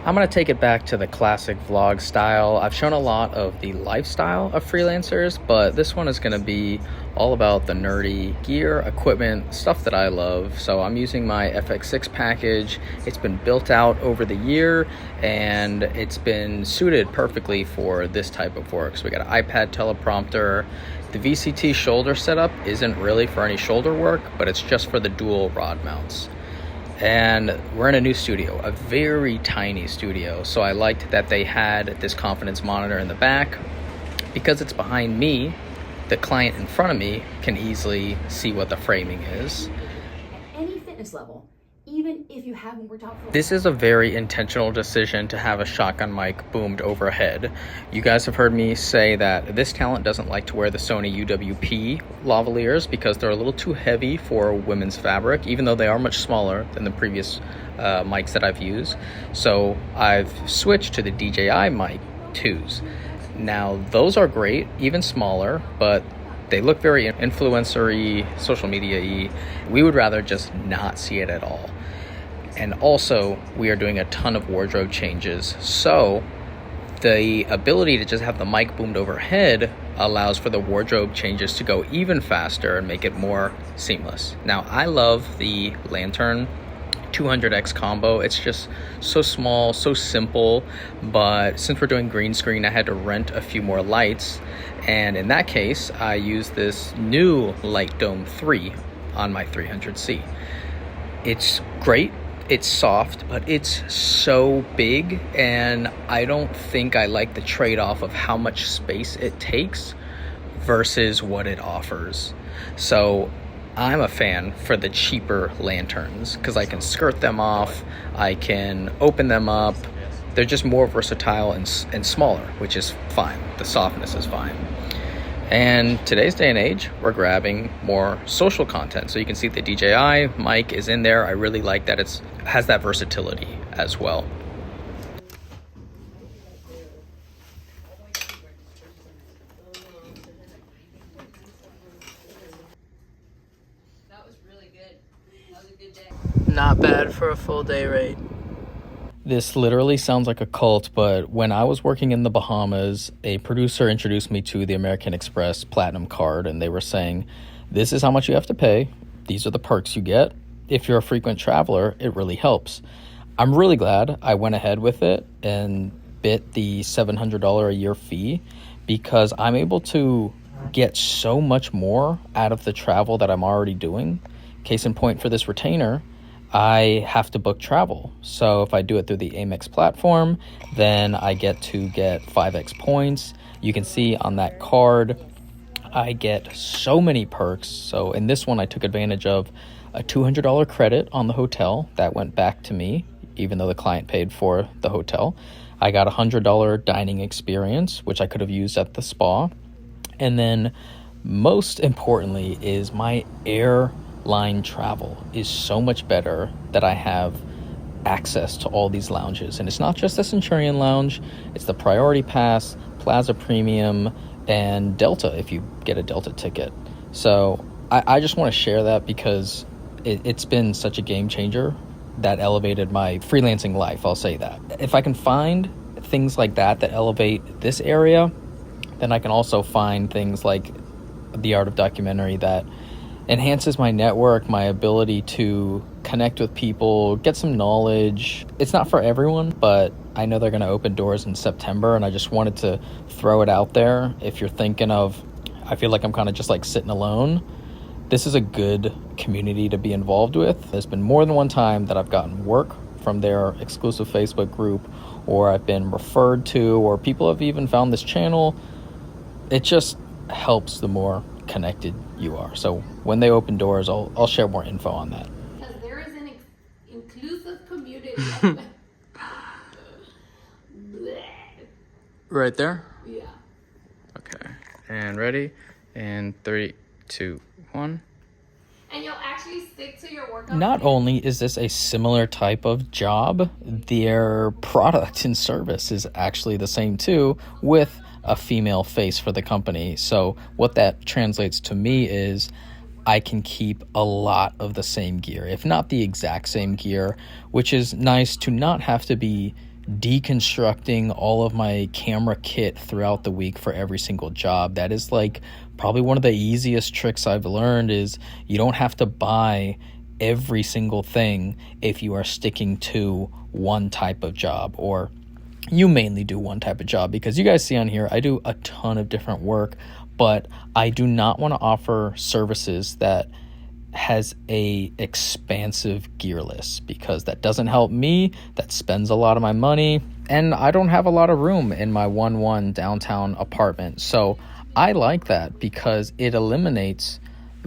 I'm going to take it back to the classic vlog style. I've shown a lot of the lifestyle of freelancers, but this one is going to be all about the nerdy gear, equipment, stuff that I love. So I'm using my FX6 package. It's been built out over the year and it's been suited perfectly for this type of work. So we got an iPad teleprompter. The VCT shoulder setup isn't really for any shoulder work, but it's just for the dual rod mounts. And we're in a new studio, a very tiny studio. So I liked that they had this confidence monitor in the back. Because it's behind me, the client in front of me can easily see what the framing is. At any fitness level, even if you haven't worked out for This is a very intentional decision to have a shotgun mic boomed overhead. You guys have heard me say that this talent doesn't like to wear the Sony UWP lavaliers because they're a little too heavy for women's fabric, even though they are much smaller than the previous mics that I've used. So I've switched to the DJI mic 2s. Now those are great, even smaller, but they look very influencer-y, social media-y. We would rather just not see it at all. And also, we are doing a ton of wardrobe changes. So the ability to just have the mic boomed overhead allows for the wardrobe changes to go even faster and make it more seamless. Now, I love the Lantern 200X combo. It's just so small, so simple, but since we're doing green screen, I had to rent a few more lights, and in that case, I used this new Light Dome 3 on my 300C. It's great, it's soft, but it's so big, and I don't think I like the trade-off of how much space it takes versus what it offers. So I'm a fan for the cheaper lanterns because I can skirt them off, I can open them up. They're just more versatile and smaller, which is fine. The softness is fine. And today's day and age, we're grabbing more social content. So you can see the DJI mic is in there. I really like that it has that versatility as well. Not bad for a full day rate. This literally sounds like a cult, but when I was working in the Bahamas, a producer introduced me to the American Express Platinum card, and they were saying, this is how much you have to pay. These are the perks you get. If you're a frequent traveler, it really helps. I'm really glad I went ahead with it and bit the $700 a year fee because I'm able to get so much more out of the travel that I'm already doing. Case in point for this retainer, I have to book travel. So if I do it through the Amex platform, then I get to get 5x points. You can see on that card, I get so many perks. So in this one, I took advantage of a $200 credit on the hotel that went back to me, even though the client paid for the hotel. I got a $100 dining experience, which I could have used at the spa. And then most importantly is my airline travel is so much better that I have access to all these lounges. And it's not just the Centurion Lounge, it's the Priority Pass, Plaza Premium, and Delta if you get a Delta ticket. So I just want to share that because it's been such a game changer that elevated my freelancing life, I'll say that. If I can find things like that elevate this area, then I can also find things like the art of documentary that enhances my network, my ability to connect with people, get some knowledge. It's not for everyone, but I know they're going to open doors in September, and I just wanted to throw it out there. If you're thinking of, I feel like I'm kind of just like sitting alone, this is a good community to be involved with. There's been more than one time that I've gotten work from their exclusive Facebook group, or I've been referred to, or people have even found this channel. It just helps the more connected you are. So when they open doors, I'll share more info on that. Because there is an inclusive community. Right there? Yeah. Okay, and ready? And 3, 2, 1. And you'll actually stick to your workout. Not only is this a similar type of job, their product and service is actually the same too, with a female face for the company. So what that translates to me is I can keep a lot of the same gear, if not the exact same gear, which is nice to not have to be deconstructing all of my camera kit throughout the week for every single job. That is like probably one of the easiest tricks I've learned, is you don't have to buy every single thing if you are sticking to one type of job, or you mainly do one type of job, because you guys see on here I do a ton of different work, but I do not want to offer services that has a expansive gear list, because that doesn't help me. That spends a lot of my money, and I don't have a lot of room in my 1-1 downtown apartment. So I like that because it eliminates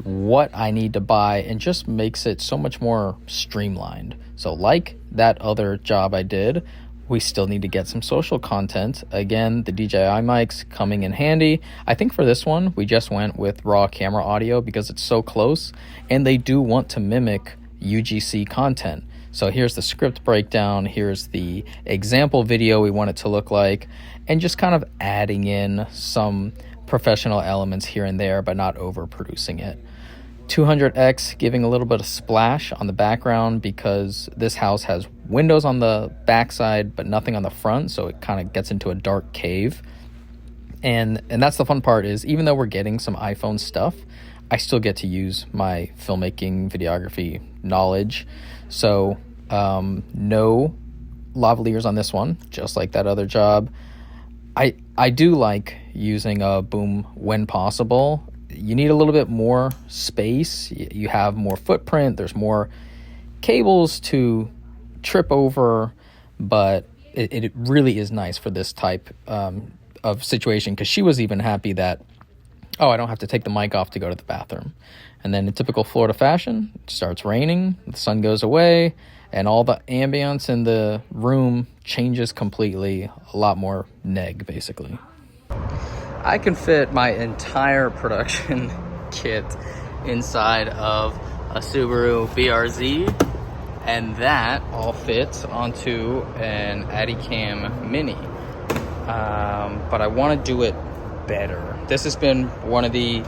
what I need to buy and just makes it so much more streamlined. So like that other job I did, we still need to get some social content. Again, the DJI mics coming in handy. I think for this one, we just went with raw camera audio because it's so close, and they do want to mimic UGC content. So here's the script breakdown, here's the example video we want it to look like, and just kind of adding in some professional elements here and there, but not overproducing it. 200x giving a little bit of splash on the background because this house has windows on the backside but nothing on the front, so it kind of gets into a dark cave. And that's the fun part, is even though we're getting some iPhone stuff, I still get to use my filmmaking videography knowledge. So no lavaliers on this one, just like that other job. I do like using a boom when possible. You need a little bit more space. You have more footprint. There's more cables to trip over, but it really is nice for this type of situation, because she was even happy that, oh, I don't have to take the mic off to go to the bathroom. And then in typical Florida fashion, it starts raining, the sun goes away, and all the ambience in the room changes completely. A lot more neg, basically. I can fit my entire production kit inside of a Subaru BRZ, and that all fits onto an Adicam Mini. But I want to do it better. This has been one of the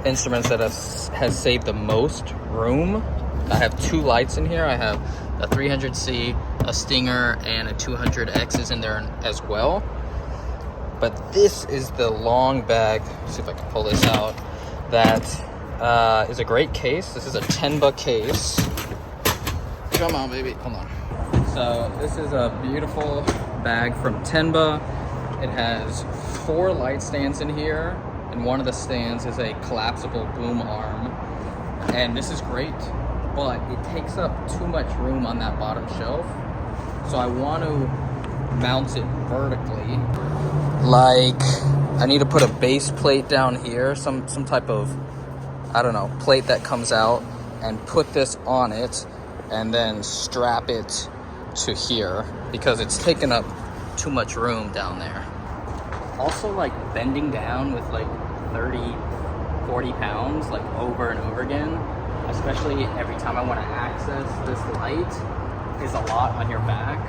instruments that has saved the most room. I have two lights in here. I have a 300C, a Stinger, and a 200X is in there as well. But this is the long bag. Let's see if I can pull this out. That is a great case. This is a Tenba case. Come on, baby. Hold on. So this is a beautiful bag from Tenba. It has 4 light stands in here, and one of the stands is a collapsible boom arm. And this is great, but it takes up too much room on that bottom shelf. So I want to mount it vertically. Like, I need to put a base plate down here, some type of, I don't know, plate that comes out, and put this on it, and then strap it to here, because it's taking up too much room down there. Also, like, bending down with like 30-40 pounds, like, over and over again, especially every time I want to access this light, is a lot on your back.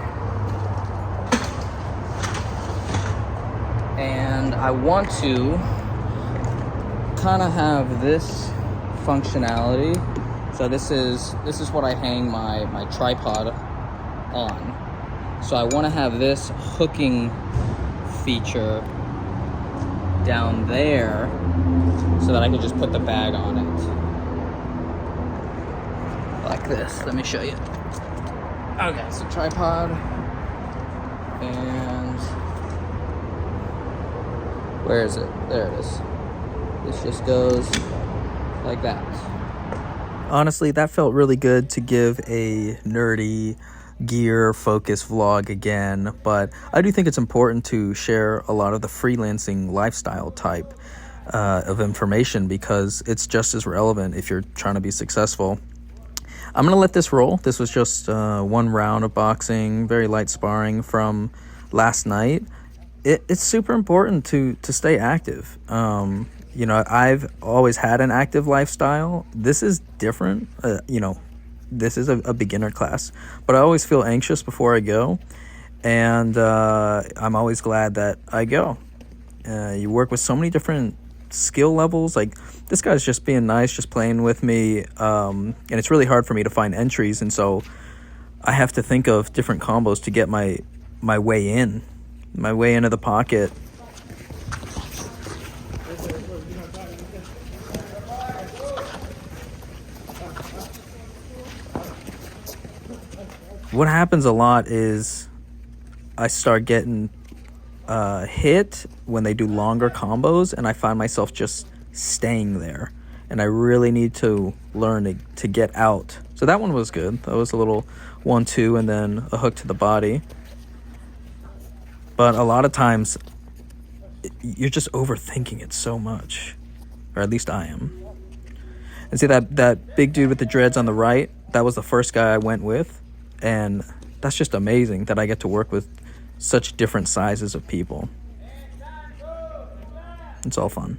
And I want to kind of have this functionality. So this is what I hang my tripod on. So I want to have this hooking feature down there so that I can just put the bag on it. Like this. Let me show you. Okay, so tripod. And where is it? There it is. This just goes like that. Honestly, that felt really good to give a nerdy gear focused vlog again, but I do think it's important to share a lot of the freelancing lifestyle type of information, because it's just as relevant if you're trying to be successful. I'm gonna let this roll. This was just one round of boxing, very light sparring from last night. It's super important to stay active. You know, I've always had an active lifestyle. This is different. You know, this is a beginner class, but I always feel anxious before I go, and I'm always glad that I go. You work with so many different skill levels. Like, this guy's just being nice, just playing with me, and it's really hard for me to find entries, and so I have to think of different combos to get my way into the pocket. What happens a lot is I start getting hit when they do longer combos, and I find myself just staying there, and I really need to learn to get out. So that one was good. That was a little 1-2 and then a hook to the body. But a lot of times you're just overthinking it so much, or at least I am. And see that big dude with the dreads on the right, that was the first guy I went with, and that's just amazing that I get to work with such different sizes of people. It's all fun.